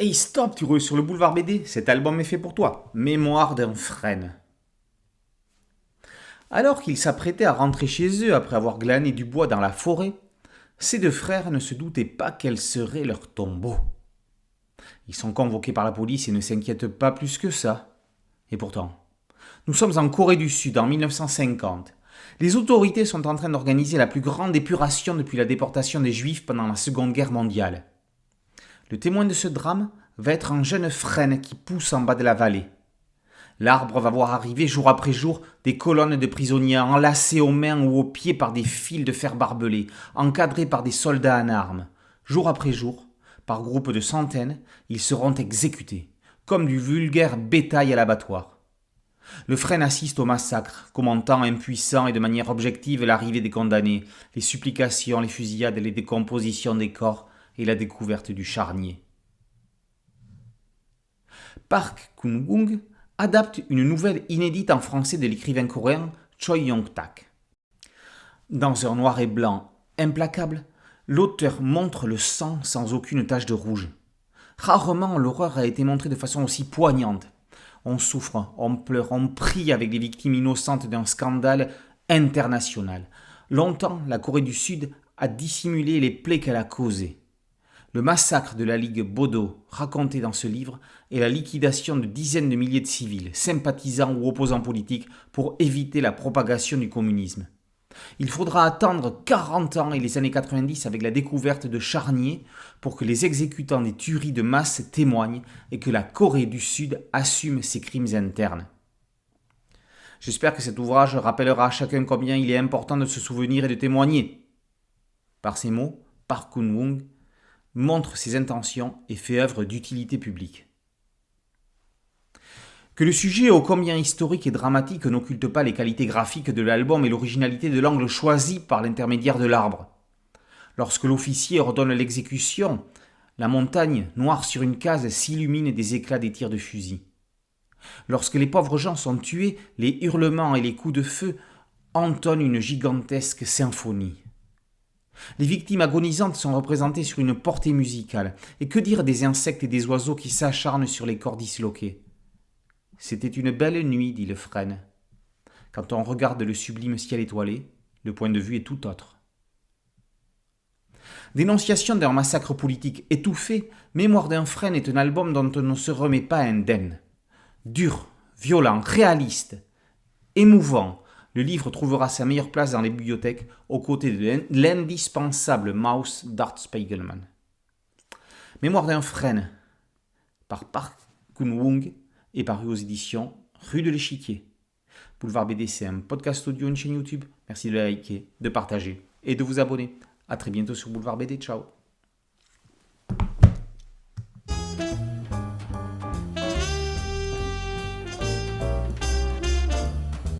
Hey stop, tu roules sur le boulevard BD, cet album est fait pour toi. Mémoire d'un frêne. Alors qu'ils s'apprêtaient à rentrer chez eux après avoir glané du bois dans la forêt, ces deux frères ne se doutaient pas quel serait leur tombeau. Ils sont convoqués par la police et ne s'inquiètent pas plus que ça. Et pourtant, nous sommes en Corée du Sud en 1950. Les autorités sont en train d'organiser la plus grande épuration depuis la déportation des Juifs pendant la Seconde Guerre mondiale. Le témoin de ce drame va être un jeune frêne qui pousse en bas de la vallée. L'arbre va voir arriver jour après jour des colonnes de prisonniers enlacés aux mains ou aux pieds par des fils de fer barbelés, encadrés par des soldats en armes. Jour après jour, par groupes de centaines, ils seront exécutés, comme du vulgaire bétail à l'abattoir. Le frêne assiste au massacre, commentant impuissant et de manière objective l'arrivée des condamnés, les supplications, les fusillades, les décompositions des corps et la découverte du charnier. Park Kun-woong adapte une nouvelle inédite en français de l'écrivain coréen Choi Yong-tak. Dans un noir et blanc implacable, l'auteur montre le sang sans aucune tache de rouge. Rarement l'horreur a été montrée de façon aussi poignante. On souffre, on pleure, on prie avec les victimes innocentes d'un scandale international. Longtemps, la Corée du Sud a dissimulé les plaies qu'elle a causées. Le massacre de la Ligue Bodo, raconté dans ce livre, est la liquidation de dizaines de milliers de civils, sympathisants ou opposants politiques, pour éviter la propagation du communisme. Il faudra attendre 40 ans et les années 90 avec la découverte de charniers pour que les exécutants des tueries de masse témoignent et que la Corée du Sud assume ses crimes internes. J'espère que cet ouvrage rappellera à chacun combien il est important de se souvenir et de témoigner. Par ces mots, Park Kun-woong montre ses intentions et fait œuvre d'utilité publique. Que le sujet ô combien historique et dramatique n'occulte pas les qualités graphiques de l'album et l'originalité de l'angle choisi par l'intermédiaire de l'arbre. Lorsque l'officier ordonne l'exécution, la montagne, noire sur une case, s'illumine des éclats des tirs de fusil. Lorsque les pauvres gens sont tués, les hurlements et les coups de feu entonnent une gigantesque symphonie. Les victimes agonisantes sont représentées sur une portée musicale. Et que dire des insectes et des oiseaux qui s'acharnent sur les corps disloqués ? C'était une belle nuit, dit le frêne. Quand on regarde le sublime ciel étoilé, le point de vue est tout autre. Dénonciation d'un massacre politique étouffé, Mémoire d'un frêne est un album dont on ne se remet pas indemne. Dur, violent, réaliste, émouvant, le livre trouvera sa meilleure place dans les bibliothèques aux côtés de l'indispensable Maus d'Art Spiegelman. Mémoire d'un frêne, par Park Kun-woong, et paru aux éditions Rue de l'Échiquier. Boulevard BD, c'est un podcast audio, une chaîne YouTube. Merci de liker, de partager et de vous abonner. A très bientôt sur Boulevard BD. Ciao.